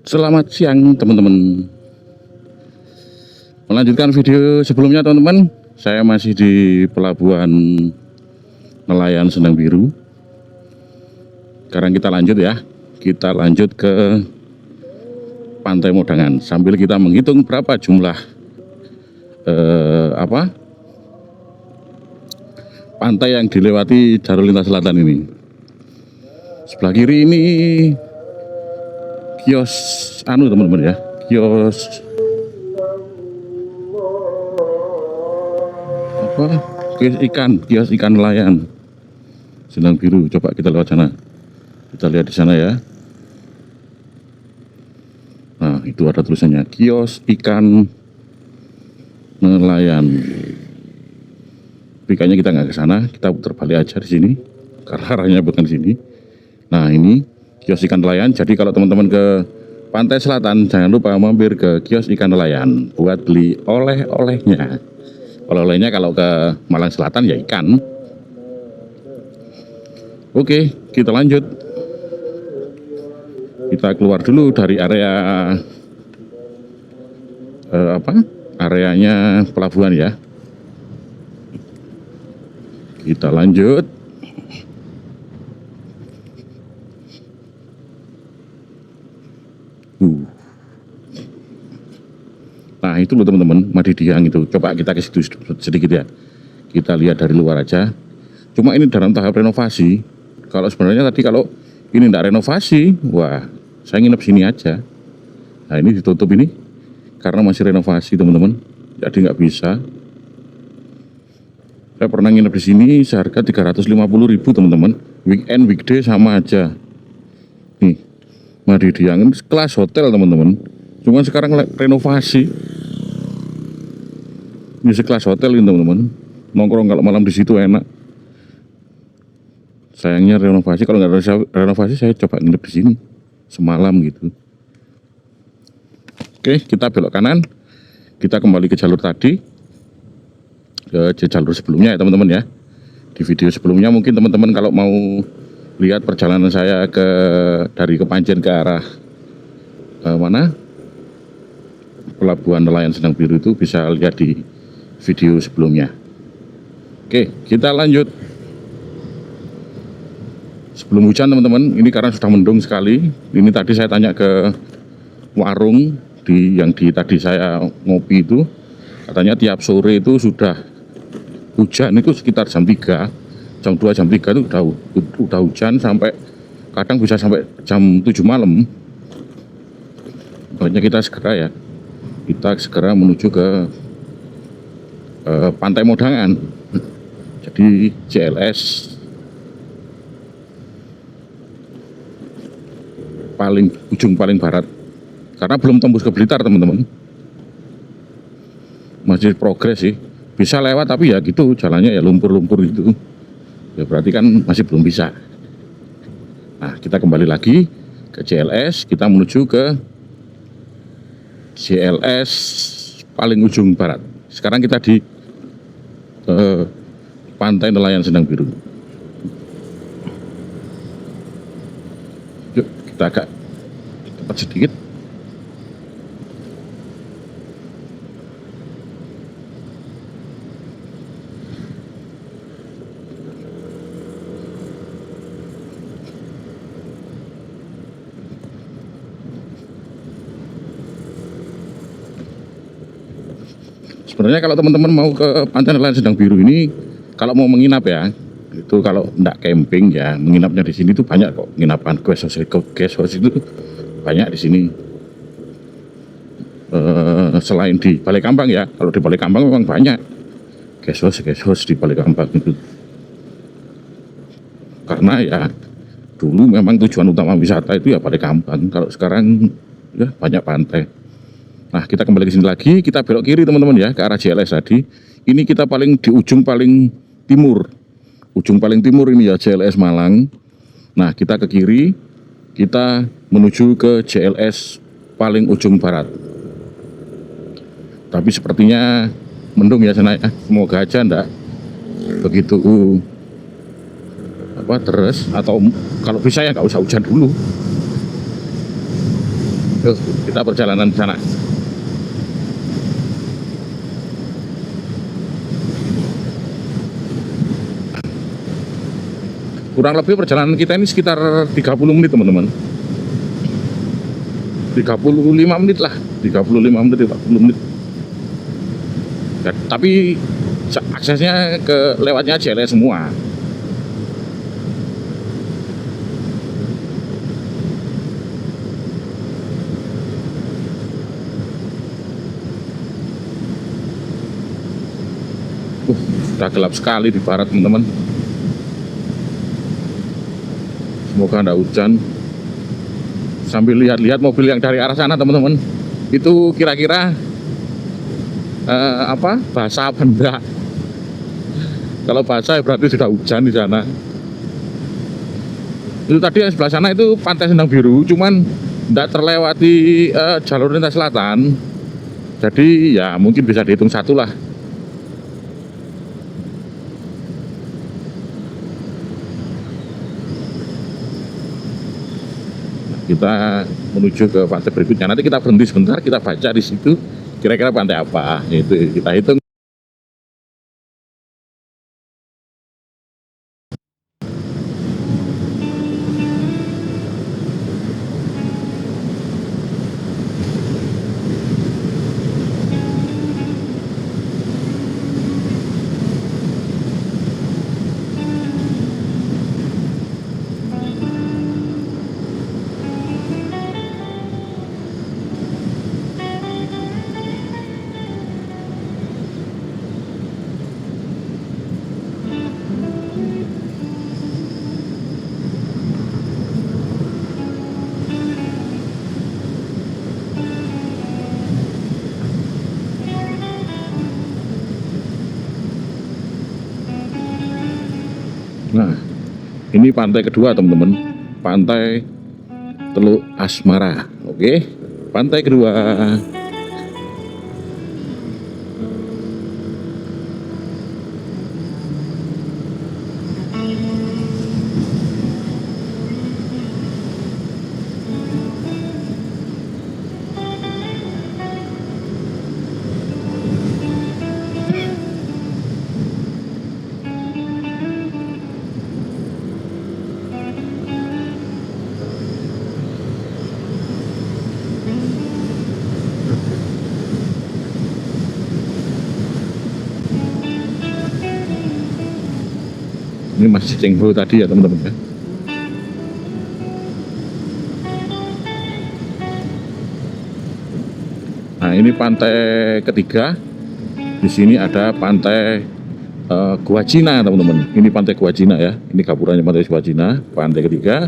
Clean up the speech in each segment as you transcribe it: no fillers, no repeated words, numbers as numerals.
Selamat siang teman-teman. Melanjutkan video sebelumnya teman-teman, saya masih di pelabuhan nelayan Sendang Biru. Sekarang kita lanjut ya. Kita lanjut ke Pantai Modangan sambil kita menghitung berapa jumlah pantai yang dilewati jalur lintas selatan ini. Sebelah kiri ini kios teman-teman ya, kios kios ikan nelayan Sendang Biru. Coba kita lewat sana, kita lihat di sana ya. Nah, itu ada tulisannya kios ikan nelayan. Tapi kayaknya kita nggak ke sana, kita putar balik aja di sini karena arahnya bukan di sini. Nah, ini kios ikan nelayan. Jadi kalau teman-teman ke pantai selatan, jangan lupa mampir ke kios ikan nelayan buat beli oleh-olehnya. Oleh-olehnya kalau ke Malang Selatan ya ikan. Oke, kita lanjut. Kita keluar dulu dari area areanya pelabuhan ya. Kita lanjut. Nah, itu loh teman-teman, Madidiang itu. Coba kita ke situ sedikit ya. Kita lihat dari luar aja. Cuma ini dalam tahap renovasi. Kalau sebenarnya tadi kalau ini tidak renovasi, wah, saya nginep sini aja. Nah, ini ditutup ini karena masih renovasi teman-teman. Jadi nggak bisa. Saya pernah nginep di sini seharga 350.000 teman-teman. Weekend, weekday sama aja. Nih, Madidiang kelas hotel teman-teman. Cuma sekarang renovasi. Ini sekelas hotel ini teman-teman. Nongkrong kalau malam di situ enak. Sayangnya renovasi, kalau nggak ada renovasi saya coba nginep di sini semalam gitu. Oke, kita belok kanan. Kita kembali ke jalur tadi, ke jalur sebelumnya ya teman-teman ya. Di video sebelumnya mungkin teman-teman kalau mau lihat perjalanan saya dari Kepanjen ke arah Pelabuhan Nelayan Sendang Biru itu bisa lihat di video sebelumnya. Oke, kita lanjut. Sebelum hujan teman-teman, ini karena sudah mendung sekali. Ini tadi saya tanya ke warung yang tadi saya ngopi itu, katanya tiap sore itu sudah hujan itu sekitar jam 3, jam 2, jam 3 itu udah hujan sampai kadang bisa sampai jam 7 malam. Makanya kita segera menuju ke Pantai Modangan. Jadi JLS ujung paling barat, karena belum tembus ke Blitar teman-teman. Masih progres sih, bisa lewat tapi ya gitu jalannya ya lumpur-lumpur gitu ya, berarti kan masih belum bisa. Nah, kita kembali lagi ke JLS, kita menuju ke JLS paling ujung barat. Sekarang kita di Pantai Nelayan Sendang Biru. Yuk, kita agak cepat sedikit. Sebenarnya kalau teman-teman mau ke Pantai Nelayan Sendang Biru ini, kalau mau menginap ya, itu kalau enggak camping ya, menginapnya di sini tuh banyak kok. Penginapan guest house itu banyak di sini. Selain di Balai Kambang ya, kalau di Balai Kambang memang banyak guest house di Balai Kambang itu. Karena ya dulu memang tujuan utama wisata itu ya Balai Kambang. Kalau sekarang ya banyak pantai. Nah, kita kembali ke sini lagi, kita belok kiri teman-teman ya, ke arah JLS tadi. Ini kita di ujung paling timur. Ujung paling timur ini ya JLS Malang. Nah, kita ke kiri, kita menuju ke JLS paling ujung barat. Tapi sepertinya mendung ya sana ya. Semoga aja enggak begitu terus, atau kalau bisa ya nggak usah hujan dulu. Yuk, kita perjalanan ke sana. Kurang lebih perjalanan kita ini sekitar 30 menit teman-teman. 35 menit lah, 35 menit, 40 menit. Ya, tapi aksesnya ke lewatnya JLS semua. Sudah gelap sekali di barat teman-teman. Semoga tidak hujan. Sambil lihat-lihat mobil yang dari arah sana teman-teman. Itu kira-kira basah apa enggak? Kalau basah berarti sudah hujan di sana. Itu tadi yang sebelah sana itu Pantai Sendang Biru, cuman tidak terlewati jalur lintas selatan. Jadi ya mungkin bisa dihitung satu lah. Kita menuju ke pantai berikutnya. Nanti kita berhenti sebentar, kita baca di situ kira-kira pantai apa. Itu kita hitung. Nah, ini pantai kedua teman-teman, pantai Teluk Asmara. Oke, pantai kedua. Ini masih Cengho tadi ya teman-teman ya. Nah, ini pantai ketiga. Di sini ada pantai Gua Cina teman-teman. Ini pantai Gua Cina ya. Ini gapuranya pantai Gua Cina, pantai ketiga.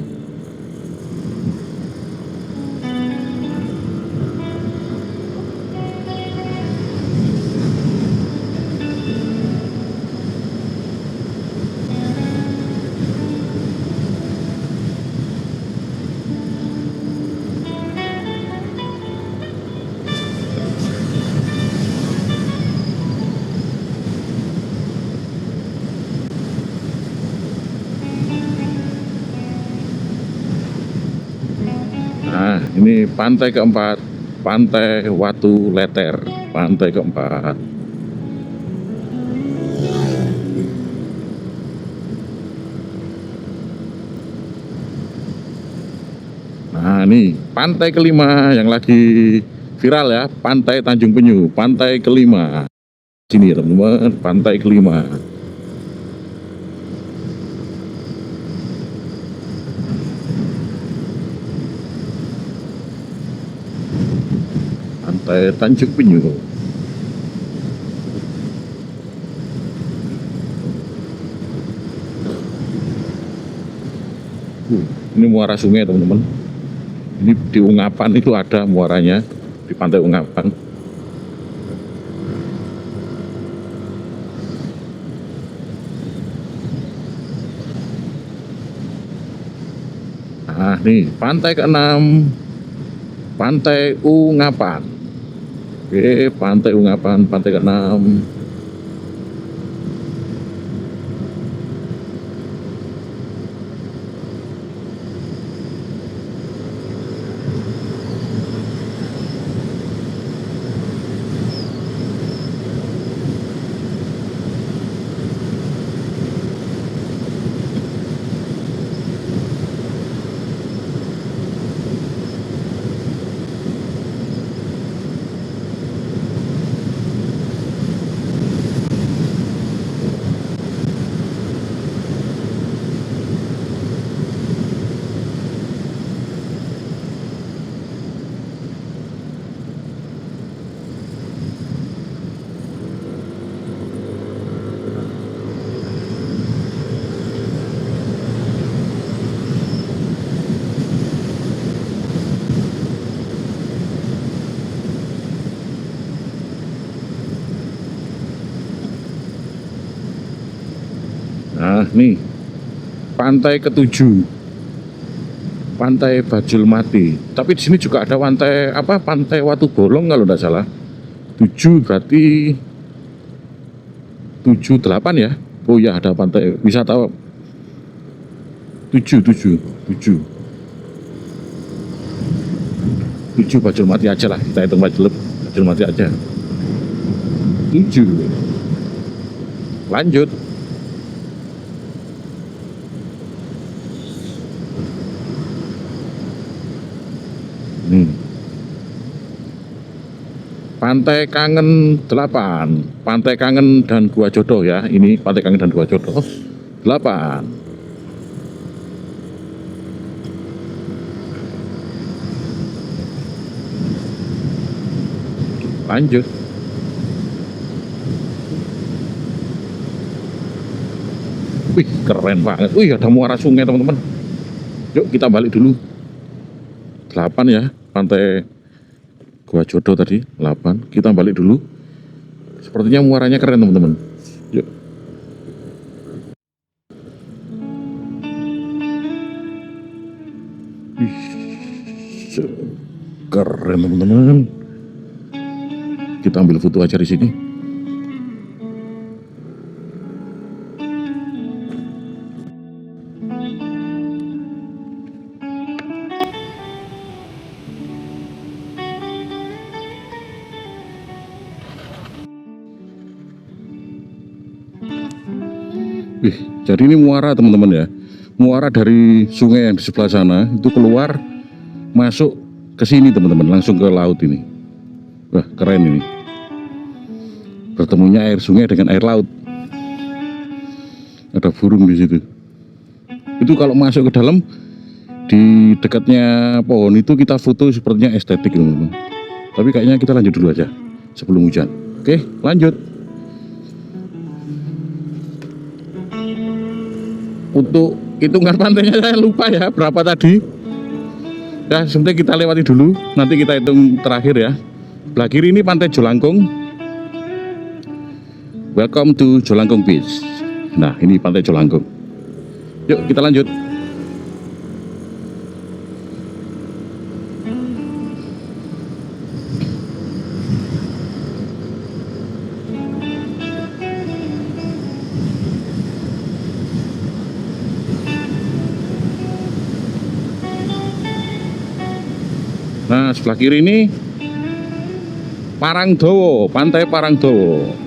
Nah, ini pantai keempat, pantai Watu Leter, pantai keempat. Nah, ini pantai kelima yang lagi viral ya, Pantai Tanjung Penyu, pantai kelima. Sini teman-teman, pantai kelima. Pantai Tanjung Penyu. Ini muara sungai teman-teman. Ini di Ungapan itu ada muaranya, di pantai Ungapan. Nah, nih pantai keenam, pantai Ungapan. Oke, pantai Ungapan, pantai keenam. Nah, nih pantai ketujuh, Pantai Bajul Mati. Tapi di sini juga ada pantai apa? Pantai Watu Bolong kalau tidak salah. 7 berarti 7 8 ya. Oh ya, ada pantai wisata 7 7 7 7 Bajul Mati aja lah. Kita hitung Bajul Mati aja. 7. Lanjut. Pantai Kangen 8, Pantai Kangen dan Gua Jodoh ya. Ini Pantai Kangen dan Gua Jodoh 8. Lanjut. Wih, keren banget. Wih, ada muara sungai teman-teman. Yuk kita balik dulu. 8 ya, Pantai Gua Jodoh tadi 8. Kita balik dulu. Sepertinya muaranya keren teman-teman. Yuk. Wih, keren teman-teman. Kita ambil foto aja di sini. Wih, jadi ini muara teman-teman ya. Muara dari sungai yang di sebelah sana itu keluar masuk ke sini teman-teman, langsung ke laut ini. Wah, keren ini. Bertemunya air sungai dengan air laut. Ada burung di situ. Itu kalau masuk ke dalam di dekatnya pohon itu kita foto sepertinya estetik teman-teman. Tapi kayaknya kita lanjut dulu aja sebelum hujan. Oke, lanjut. Untuk hitungan pantainya saya lupa ya berapa tadi. Ya sebentar kita lewati dulu, nanti kita hitung terakhir ya. Belah kiri ini Pantai Jolangkung. Welcome to Jolangkung Beach. Nah ini Pantai Jolangkung. Yuk kita lanjut. Nah sebelah kiri ini Parangdowo, Pantai Parangdowo.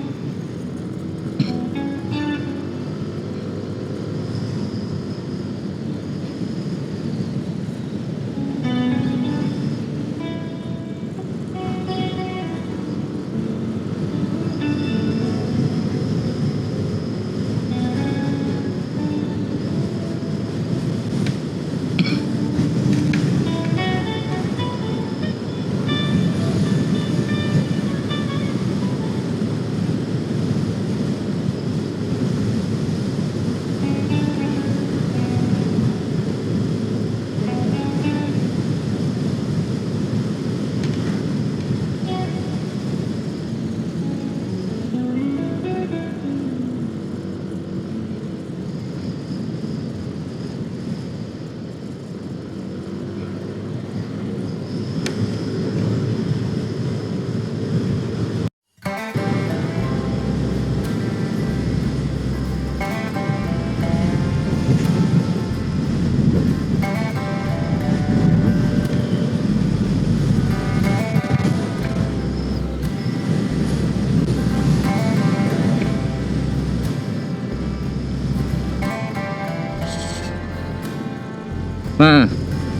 Nah,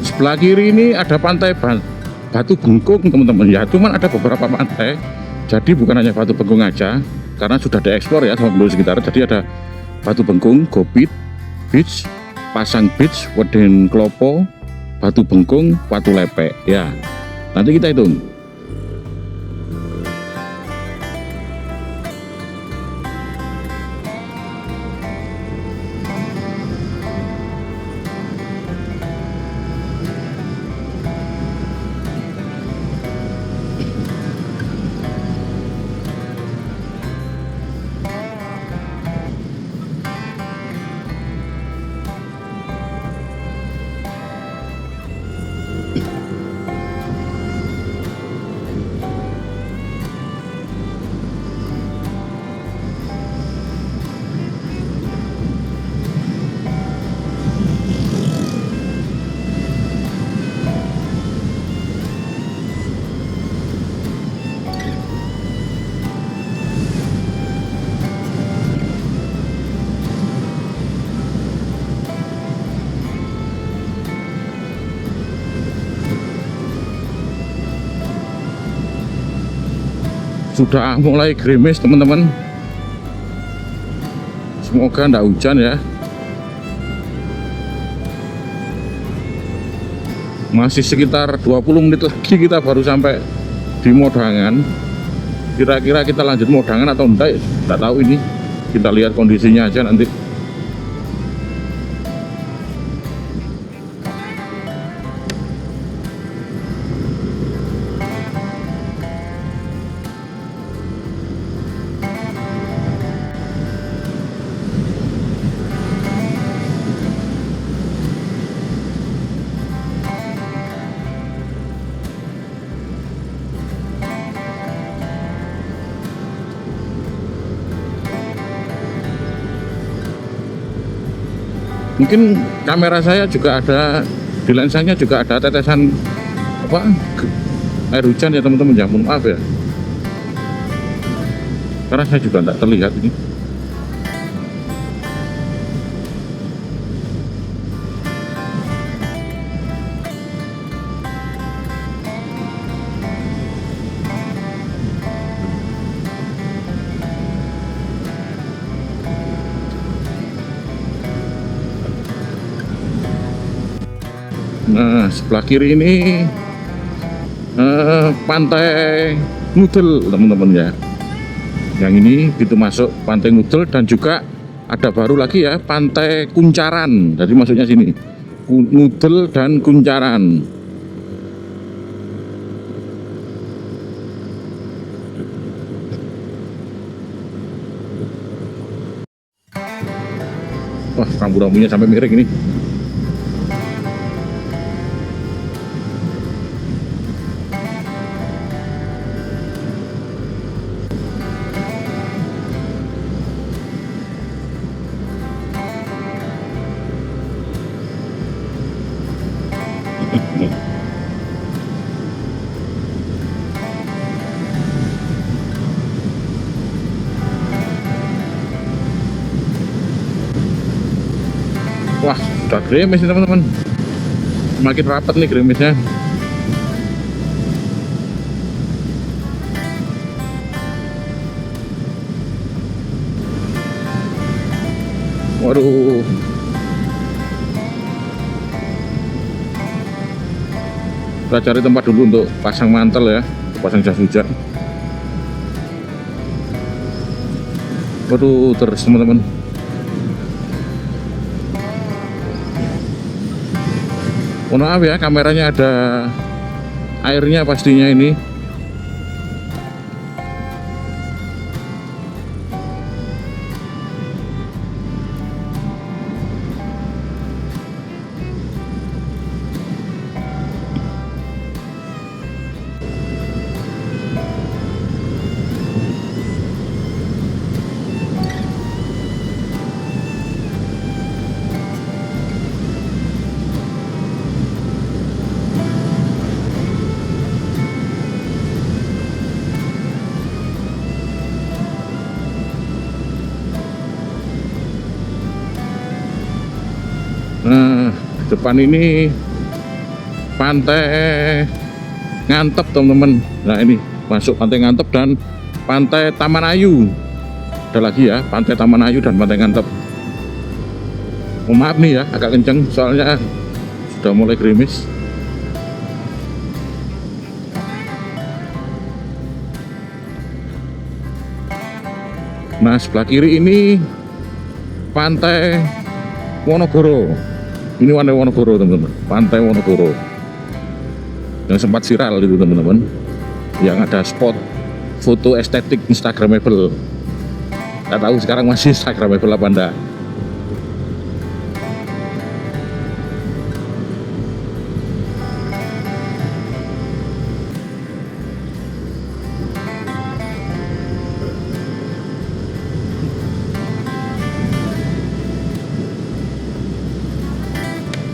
sebelah kiri ini ada pantai Batu Bengkung teman-teman ya. Cuman ada beberapa pantai, jadi bukan hanya Batu Bengkung aja, karena sudah diekspor ya sama penduduk sekitar. Jadi ada Batu Bengkung, Gobit Beach, Pasang Beach, Weden Klopo, Batu Bengkung, Watu Lepek ya. Nanti kita hitung. sudah mulai gerimis teman-teman. Semoga nggak hujan ya. Masih sekitar 20 menit lagi kita baru sampai di Modangan. Kira-kira kita lanjut Modangan atau enggak, nggak tahu ini. Kita lihat kondisinya aja nanti. Mungkin kamera saya juga ada, di lensanya juga ada tetesan apa air hujan ya teman-teman ya, mohon maaf ya, karena saya juga tidak terlihat ini. Nah, sebelah kiri ini Pantai Ngudel teman-teman ya. Yang ini pintu masuk Pantai Ngudel, dan juga ada baru lagi ya Pantai Kuncaran. Jadi masuknya sini Ngudel dan Kuncaran. Wah, rambu-rambunya sampai miring ini. Wah, sudah gerimis nih teman-teman. Semakin rapat nih gerimisnya. Waduh. Kita cari tempat dulu untuk pasang mantel ya, pasang jas hujan. Waduh, terus teman-teman. Mohon maaf ya, kameranya ada airnya pastinya ini. Nah, depan ini Pantai Ngantep teman-teman. Nah, ini masuk Pantai Ngantep dan Pantai Taman Ayu. Ada lagi ya, Pantai Taman Ayu dan Pantai Ngantep. Oh, maaf nih ya, agak kenceng soalnya sudah mulai gerimis. Nah, sebelah kiri ini Pantai Wonogoro. Ini Pantai Wonogoro teman-teman, Pantai Wonogoro yang sempat viral itu teman-teman, yang ada spot foto estetik instagramable. Nggak tahu sekarang masih instagramable apa enggak.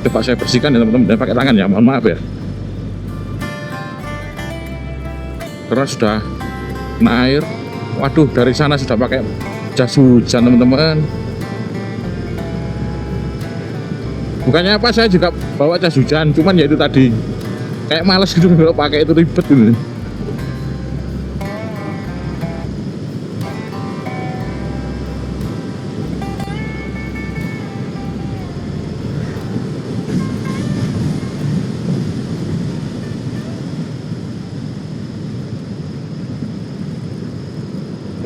Coba saya bersihkan ya teman-teman, dan pakai tangan ya, mohon maaf ya, karena sudah kena air. Waduh, dari sana sudah pakai jas hujan teman-teman. Bukannya apa, saya juga bawa jas hujan, cuman ya itu tadi kayak males gitu kalau pakai, itu ribet gitu.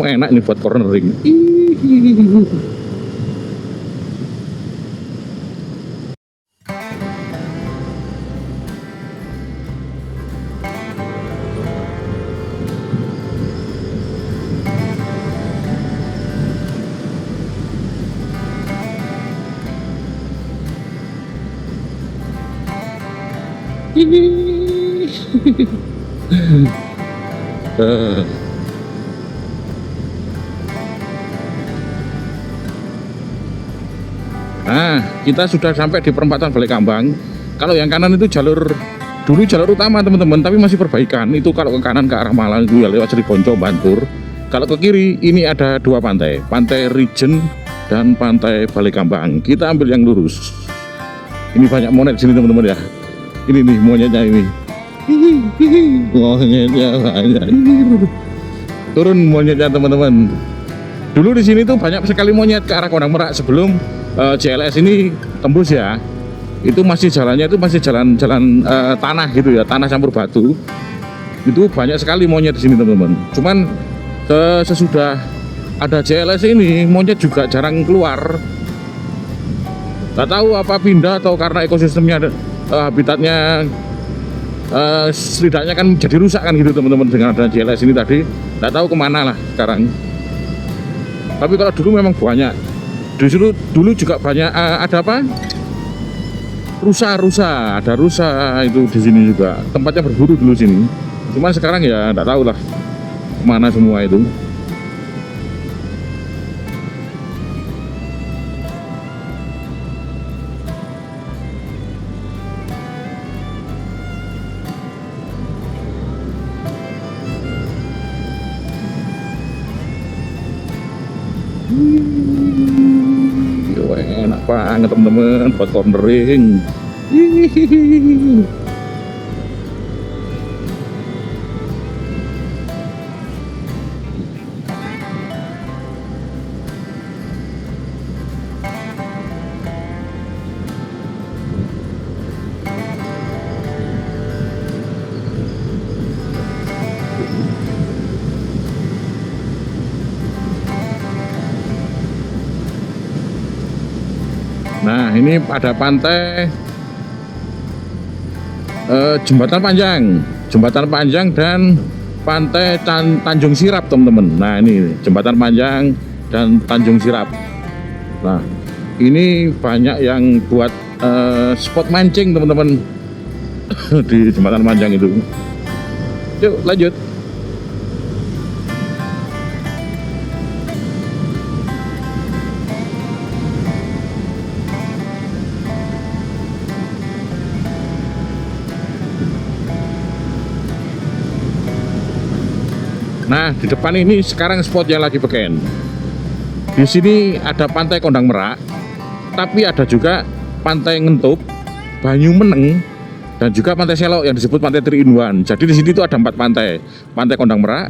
enak nih buat cornering. Nah, kita sudah sampai di perempatan Balekambang. Kalau yang kanan itu dulu jalur utama teman-teman, tapi masih perbaikan. Itu kalau ke kanan ke arah Malang itu ya lewat Serigonco, Bantur. Kalau ke kiri ini ada dua pantai, Pantai Rijen dan Pantai Balekambang. Kita ambil yang lurus. Ini banyak monyet sini teman-teman ya. Ini nih monyetnya ini. Monyetnya banyak. Turun monyetnya teman-teman. Dulu di sini tuh banyak sekali monyet ke arah Kondang Merak sebelum JLS ini tembus ya. Itu masih jalannya itu masih jalan tanah gitu ya, tanah campur batu. Itu banyak sekali monyet di sini teman-teman. Cuman sesudah ada JLS ini monyet juga jarang keluar. Gak tahu apa pindah atau karena ekosistemnya habitatnya setidaknya kan jadi rusak kan gitu teman-teman dengan ada JLS ini tadi. Gak tahu kemana lah sekarang. Tapi kalau dulu memang banyak. Dulu juga banyak ada apa? Rusa, ada rusa itu di sini juga. Tempatnya berburu dulu sini. Cuman sekarang ya nggak tahu lah kemana semua itu. Enak banget teman-teman buat cornering. Nah, ini ada pantai Jembatan Panjang dan Pantai Tanjung Sirap teman-teman. Nah, ini Jembatan Panjang dan Tanjung Sirap. Nah, ini banyak yang buat spot mancing teman-teman di Jembatan Panjang itu. Yuk lanjut. Nah, di depan ini sekarang spot yang lagi beken. Di sini ada Pantai Kondang Merak, tapi ada juga Pantai Ngentup, Banyu Meneng, dan juga Pantai Selok yang disebut Pantai 3 in 1. Jadi di sini itu ada 4 pantai. Pantai Kondang Merak,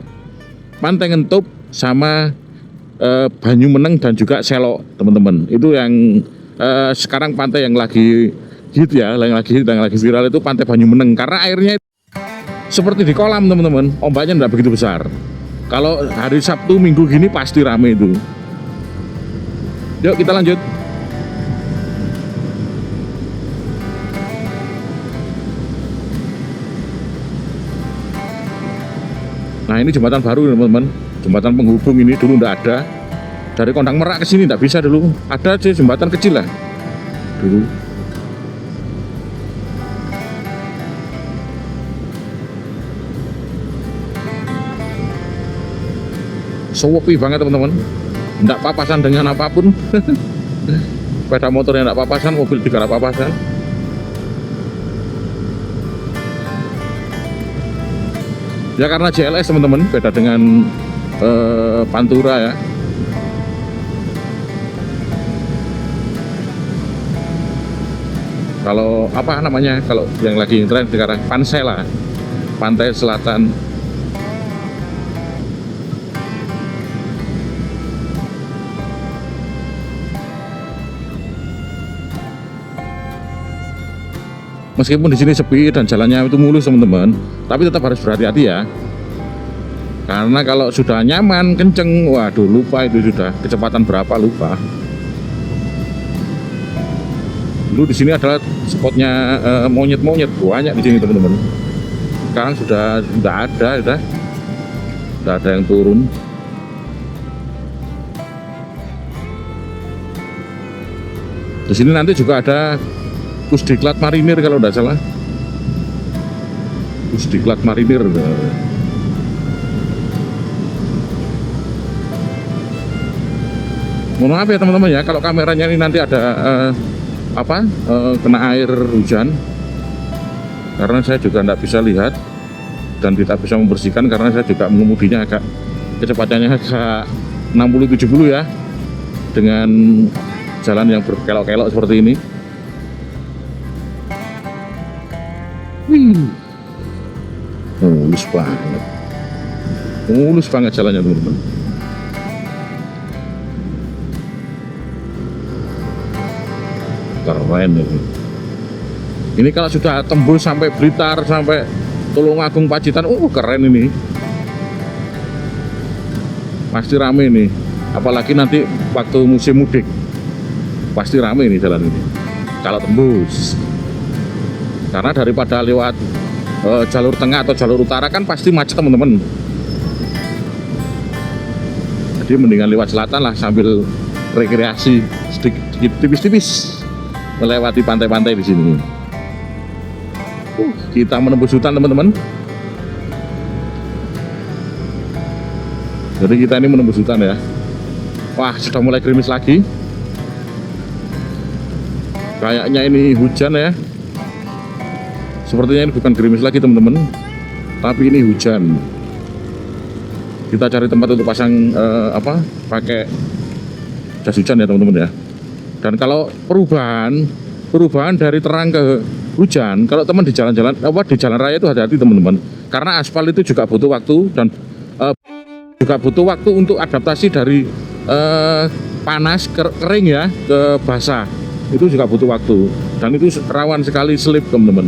Pantai Ngentup, sama Banyu Meneng dan juga Selok, teman-teman. Itu yang sekarang pantai yang lagi hit ya, yang lagi viral itu Pantai Banyu Meneng karena airnya seperti di kolam teman-teman, ombaknya tidak begitu besar. Kalau hari Sabtu Minggu gini pasti rame itu. Yuk kita lanjut. Nah, ini jembatan baru teman-teman, jembatan penghubung ini dulu tidak ada. Dari Kondang Merak ke sini tidak bisa dulu. Ada aja jembatan kecil lah dulu. Sepi banget teman-teman, tidak papasan dengan apapun. Sepeda motornya tidak papasan, mobil juga tidak papasan. Ya karena JLS teman-teman, beda dengan Pantura ya. Kalau apa namanya, kalau yang lagi tren sekarang Pansela, Pantai Selatan. Meskipun di sini sepi dan jalannya itu mulus teman-teman, tapi tetap harus berhati-hati ya. Karena kalau sudah nyaman, kenceng, waduh lupa itu sudah kecepatan berapa lupa. Dulu di sini adalah spotnya monyet-monyet banyak di sini teman-teman. Sekarang sudah tidak ada, sudah ada yang turun. Di sini nanti juga ada Pusdiklat Marinir kalau tidak salah. Pusdiklat Marinir. Mohon maaf ya teman-teman ya, kalau kameranya ini nanti ada kena air hujan, karena saya juga tidak bisa lihat dan tidak bisa membersihkan karena saya juga mengemudinya agak kecepatannya agak 60-70 ya, dengan jalan yang berkelok-kelok seperti ini. Mulus banget jalannya teman-teman. Keren ini. Ini kalau sudah tembus sampai Blitar, sampai Tulungagung, Pacitan, keren ini. Pasti rame ini. Apalagi nanti waktu musim mudik, pasti rame ini jalan ini. Kalau tembus. Karena daripada lewat jalur tengah atau jalur utara kan pasti macet teman-teman. Jadi mendingan lewat selatan lah sambil rekreasi sedikit tipis-tipis melewati pantai-pantai di sini. Kita menembus hutan teman-teman. Jadi kita ini menembus hutan ya. Wah, sudah mulai gerimis lagi. Kayaknya ini hujan ya. Sepertinya ini bukan gerimis lagi teman-teman, tapi ini hujan. Kita cari tempat untuk pasang pakai jas hujan ya teman-teman ya. Dan kalau perubahan dari terang ke hujan, kalau teman di jalan-jalan di jalan raya itu hati-hati teman-teman, karena aspal itu juga butuh waktu dan juga butuh waktu untuk adaptasi dari panas kering ya ke basah. Itu juga butuh waktu dan itu rawan sekali slip teman-teman.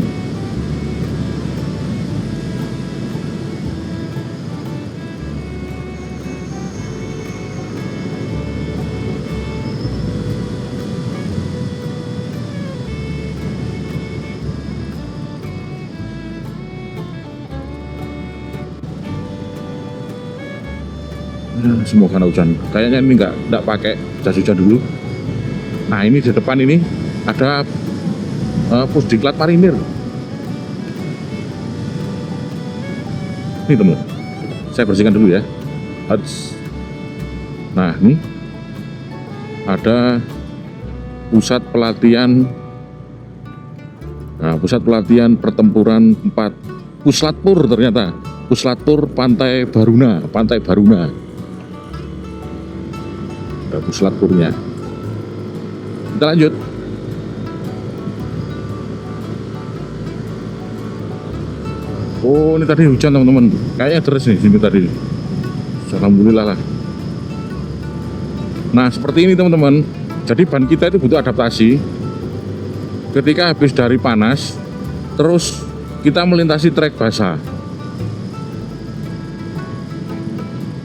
Semoga kena hujan. Kayaknya ini nggak pakai jas hujan dulu. Nah ini di depan ini ada Pusdiklat Marinir. Ini teman, saya bersihkan dulu ya. Nah ini ada pusat pelatihan. Nah, pusat pelatihan pertempuran 4 Puslatpur ternyata. Puslatpur Pantai Baruna. Puslatpurnya. Kita lanjut. Oh, ini tadi hujan teman-teman. Kayaknya terus nih sini tadi. Alhamdulillah lah. Nah, seperti ini teman-teman. Jadi ban kita itu butuh adaptasi. Ketika habis dari panas, terus kita melintasi trek basah.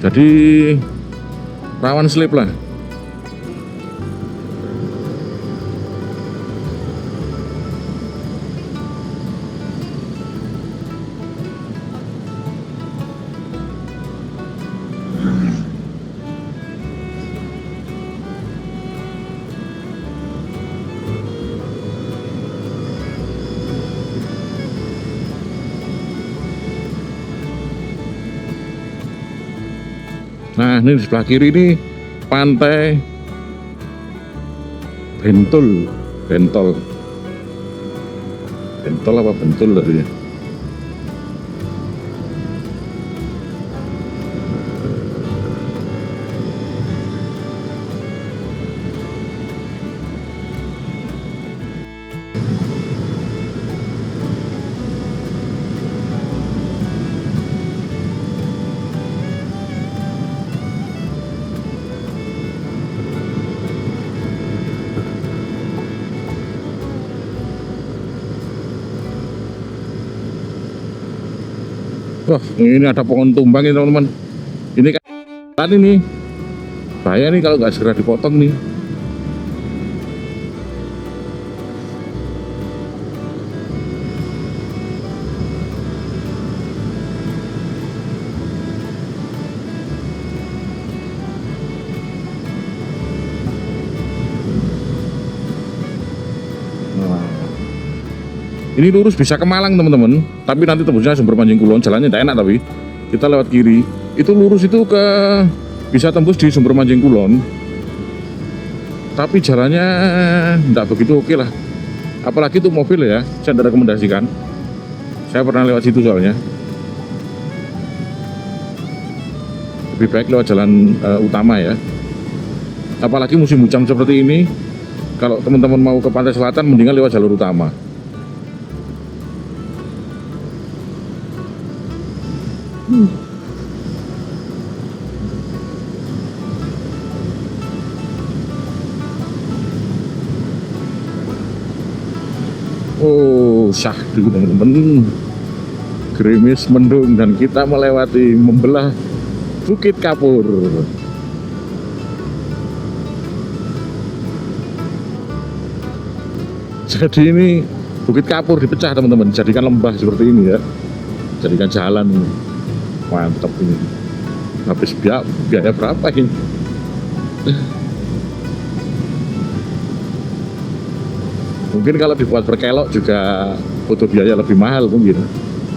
Jadi rawan slip lah. Nah ini di sebelah kiri ini pantai Bentol apa Bentul tadi ya. Wah, ini ada pohon tumbang ini teman-teman. Tadi nih, bahaya nih kalau nggak segera dipotong nih. Nah, ini lurus bisa ke Malang teman-teman, tapi nanti tembusnya Sumber Manjing Kulon, jalannya tidak enak tapi kita lewat kiri. Itu lurus itu ke bisa tembus di Sumber Manjing Kulon, tapi jalannya tidak begitu oke lah. Apalagi itu mobil ya, saya tidak rekomendasikan. Saya pernah lewat situ soalnya. Lebih baik lewat jalan utama ya. Apalagi musim hujan seperti ini, kalau teman-teman mau ke pantai selatan mendingan lewat jalur utama. Oh, syahdu teman-teman. Gerimis mendung dan kita melewati membelah Bukit Kapur. Jadi ini Bukit Kapur dipecah teman-teman, jadikan lembah seperti ini ya. Jadikan jalan ini. Mantap ini. Habis biaya berapa ini? Mungkin kalau dibuat berkelok juga butuh biaya lebih mahal mungkin.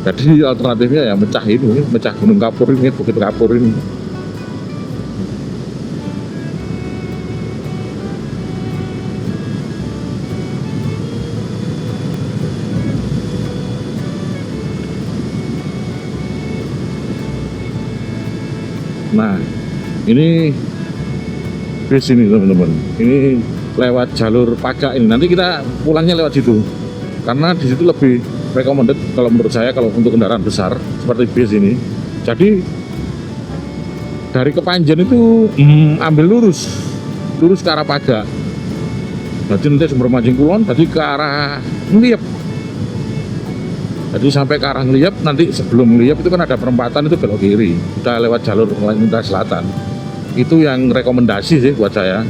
Jadi alternatifnya ya mecah ini, mecah Gunung Kapur ini, Bukit Kapur ini. Nah, ini bis ini teman-teman. Ini lewat jalur Pagak ini. Nanti kita pulangnya lewat situ. Karena di situ lebih recommended kalau menurut saya kalau untuk kendaraan besar seperti bis ini. Jadi dari Kepanjen itu ambil lurus ke arah Pagak. Jadi nanti Sumber Manjing Kulon, jadi ke arah Ngliep. Jadi sampai ke arah Ngliep, nanti sebelum Ngliep itu kan ada perempatan itu belok kiri. Udah lewat jalur lintas selatan. Itu yang rekomendasi sih buat saya.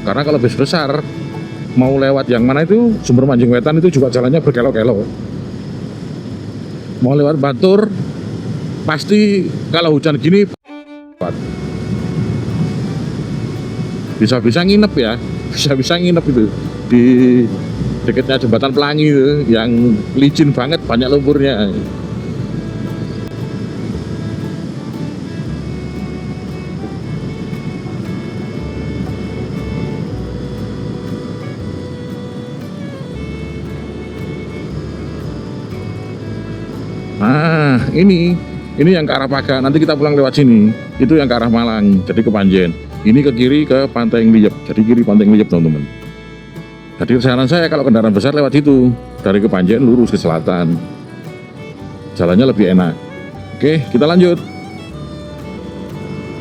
Karena kalau bis besar mau lewat yang mana itu Sumber Manjing Wetan itu juga jalannya berkelok-kelok. Mau lewat Batur pasti kalau hujan gini bisa-bisa nginep ya, bisa-bisa nginep itu di dekatnya jembatan Pelangi itu yang licin banget, banyak lumpurnya. Nah, ini yang ke arah Pagak. Nanti kita pulang lewat sini. Itu yang ke arah Malang, jadi ke Panjen. Ini ke kiri ke Pantai Ngliep. Jadi kiri Pantai Ngliep, teman-teman. Jadi saran saya kalau kendaraan besar lewat situ, dari Kepanjen lurus ke selatan. Jalannya lebih enak. Oke, kita lanjut.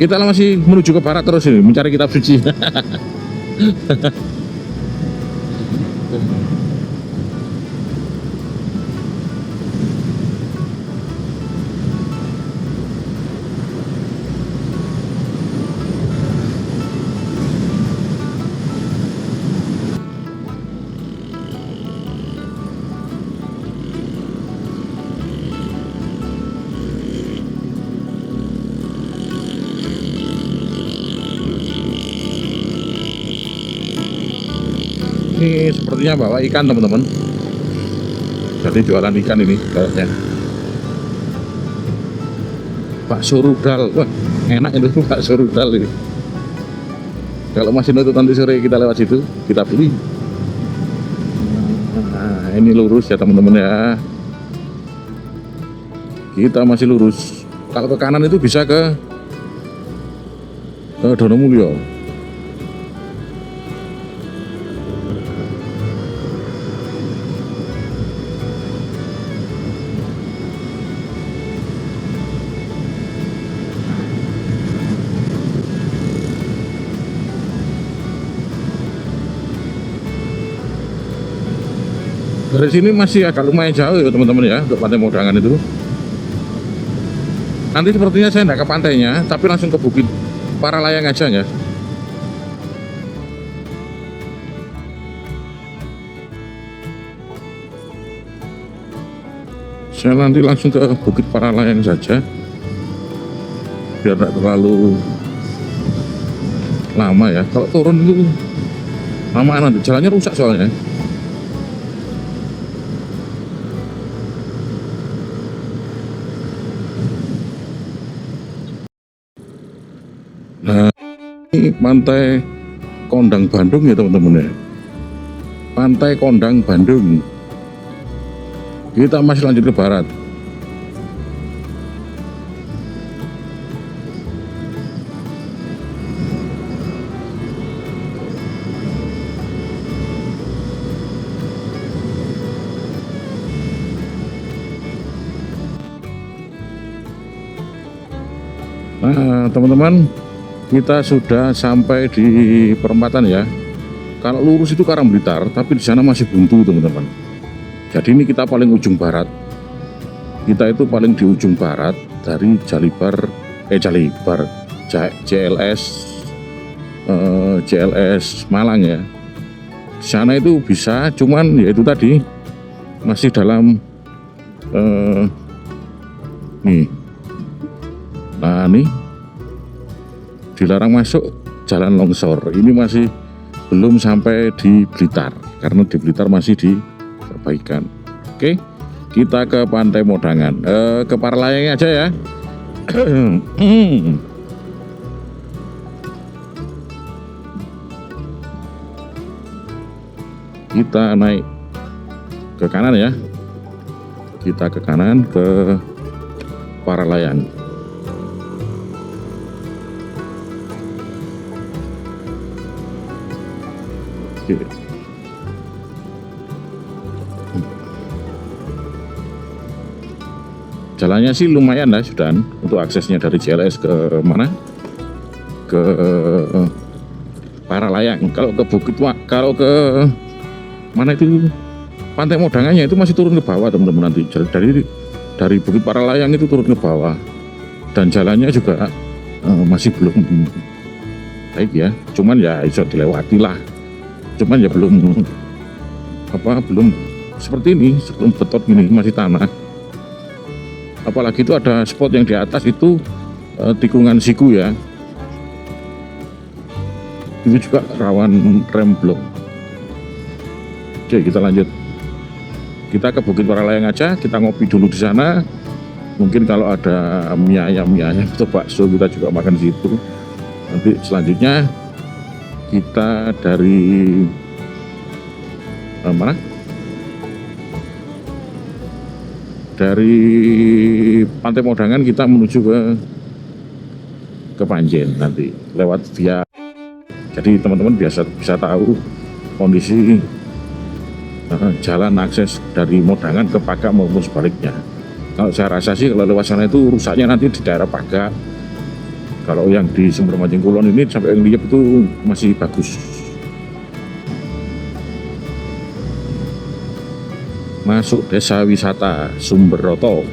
Kita masih menuju ke barat terus ini, mencari kitab suci. Ini sepertinya bawa ikan teman-teman. Jadi jualan ikan ini kayaknya. Bakso rudal, wah enak itu bakso rudal ini. Kalau masih nutup nanti sore kita lewat situ, kita beli. Nah, ini lurus ya teman-teman ya. Kita masih lurus. Kalau ke kanan itu bisa ke Donomulyo. Dari sini masih agak lumayan jauh ya teman-teman ya, untuk Pantai Modangan itu. Nanti sepertinya saya tidak ke pantainya, tapi langsung ke Bukit Paralayang aja ya. Saya nanti langsung ke Bukit Paralayang saja, biar tidak terlalu lama ya. Kalau turun itu lama, nanti jalannya rusak soalnya. Nah, ini Pantai Kondang Bandung ya teman-teman ya. Pantai Kondang Bandung. Kita masih lanjut ke barat. Nah, teman-teman, kita sudah sampai di perempatan ya. Kalau lurus itu Karangblitar, tapi di sana masih buntu teman-teman. Jadi ini kita paling ujung barat. Kita itu paling di ujung barat dari JLS Malang ya. Di sana itu bisa, cuman ya itu tadi masih dalam nih. Nah nih dilarang masuk jalan longsor. Ini masih belum sampai di Blitar, karena di Blitar masih diperbaikan. Oke, kita ke Pantai Modangan, ke Paralayang aja ya. Kita naik ke kanan ya. Kita ke kanan ke Paralayang. Oke. Jalannya sih lumayan lah sudah untuk aksesnya dari JLS ke mana? Ke Paralayang. Kalau ke mana itu Pantai Modangannya itu masih turun ke bawah teman-teman, nanti dari Bukit Paralayang itu turun ke bawah, dan jalannya juga masih belum baik ya, cuman ya bisa dilewati lah, cuman ya belum seperti ini, sebelum betot gini masih tanah. Apalagi itu ada spot yang di atas itu tikungan siku ya, itu juga rawan remblong. Oke, kita lanjut. Kita ke Bukit Paralayang aja, kita ngopi dulu di sana. Mungkin kalau ada mie ayam atau bakso kita juga makan di situ. Nanti selanjutnya kita dari mana? Dari Pantai Modangan kita menuju ke Panjen nanti lewat via. Jadi teman-teman bisa tahu kondisi jalan akses dari Modangan ke Pagak maupun sebaliknya. Kalau saya rasa sih kalau lewat sana itu rusaknya nanti di daerah Pagak. Kalau yang di Sumber Mancing Kulon ini sampai yang lihat itu masih bagus. Masuk desa wisata Sumberoto.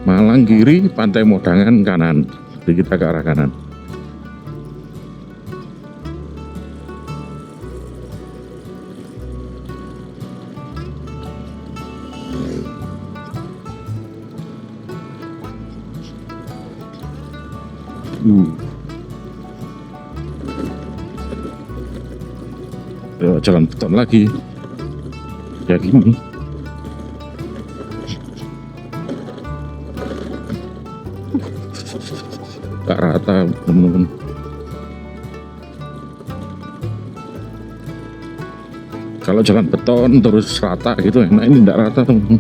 Malang kiri, Pantai Modangan kanan. Jadi kita ke arah kanan. Jalan beton lagi. Ya gini. Gak rata teman-teman. Kalau jalan beton terus rata gitu enak, ini tidak rata teman-teman.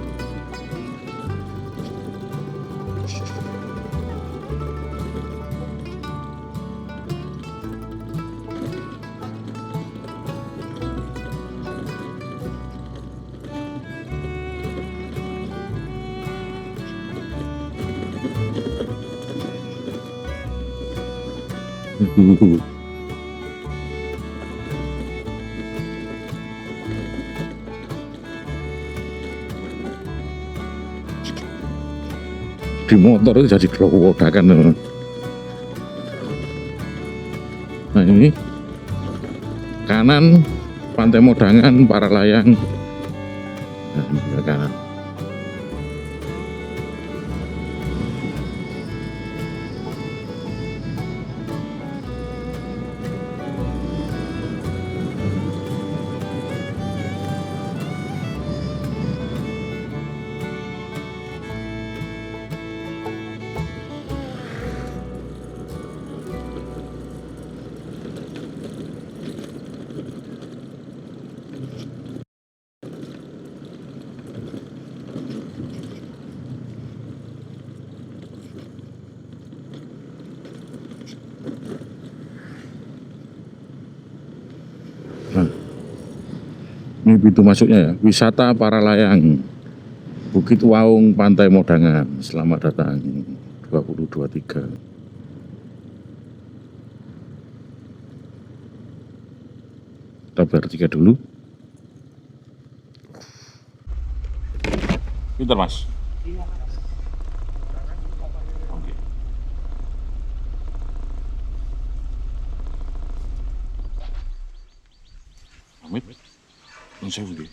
Di motor itu jadi gelowodakan. Nah ini kanan Pantai Modangan, para layang. Nah ini ke kanan. Nah, ini pintu masuknya ya, wisata para layang Bukit Waung Pantai Modangan. Selamat datang 2023. Kita bayar tiket dulu. Pintar mas. Oke. Amit. Yang saya udah.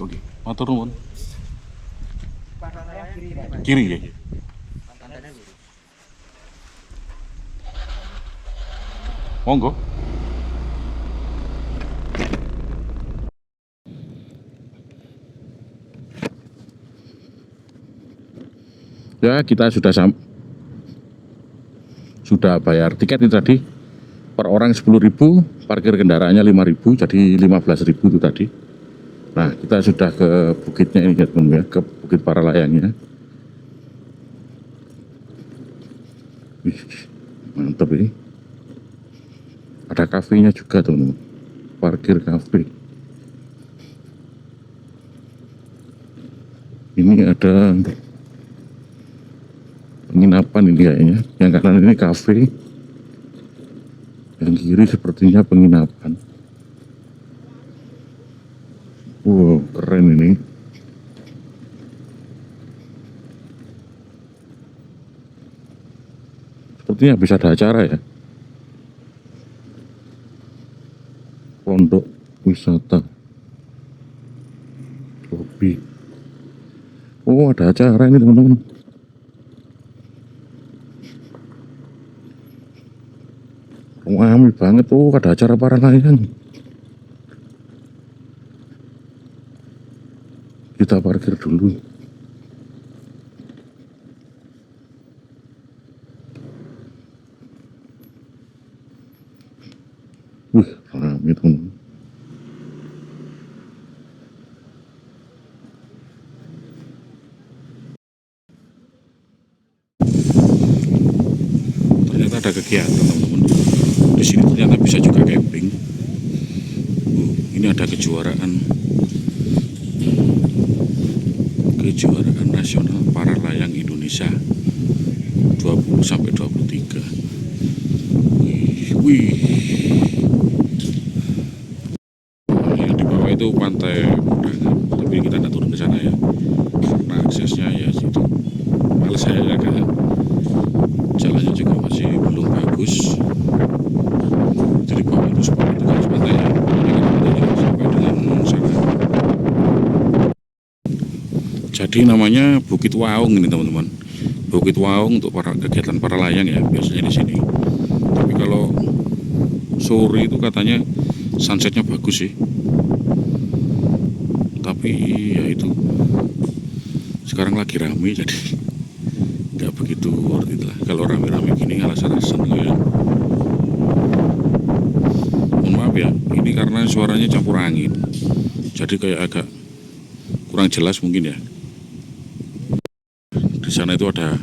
Oke, matur nuwun. Kiri ya. Monggo. Ya, kita sudah bayar tiket itu tadi. Per orang 10.000, parkir kendaraannya 5.000, jadi 15.000 itu tadi. Nah, kita sudah ke bukitnya ini teman-teman ya, ke Bukit Para Layangnya. Wih, mantap ini. Ada kafenya juga teman-teman. Parkir kafe. Ini ada penginapan ini kayaknya. Yang kanan ini kafe. Yang kiri sepertinya penginapan. Wow, keren ini. Sepertinya bisa ada acara ya. Pondok wisata Bobi. Oh, ada acara ini teman-teman. Ramai banget. Oh, ada acara para layang. Kita parkir dulu. Wih, ramai teman. Ternyata ada kegiatan teman-teman. Di sini ternyata bisa juga camping. Ini ada kejuaraan nasional para layang Indonesia 20 sampai 23. Wih. Yang di bawah itu Pantai Modangan, tapi kita tidak turun ke sana ya, karena aksesnya ya situ. Males saya agak, jalannya juga masih belum bagus. Jadi bawah itu spot itu kan pantai ya, sampai dengan sana. Jadi namanya Bukit Waung ini teman-teman. Bukit Waung untuk kegiatan para layang ya biasanya di sini. Tapi kalau sore itu katanya sunsetnya bagus sih. Tapi ya itu sekarang lagi rame jadi nggak begitu worth it lah. Kalau rame-rame gini alasan-alasan ya. Mohon maaf ya, ini karena suaranya campur angin. jadi kayak agak kurang jelas mungkin ya. Di sana itu ada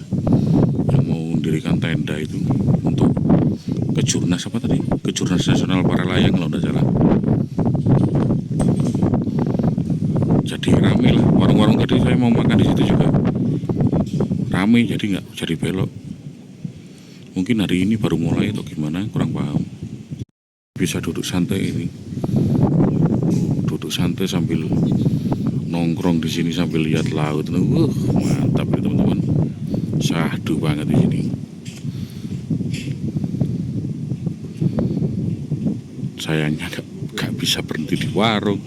yang mau mendirikan tenda itu untuk kejurnas apa tadi? Kejurnas nasional para layang kalau tidak salah. Jadi rame lah warung-warung tadi, saya mau makan di situ juga rame, jadi nggak jadi belok. Mungkin hari ini baru mulai atau gimana, kurang paham. Bisa duduk santai ini, duduk santai sambil nongkrong di sini sambil lihat laut. Mantap ya teman-teman, syahdu banget di sini. Sayangnya nggak bisa berhenti di warung.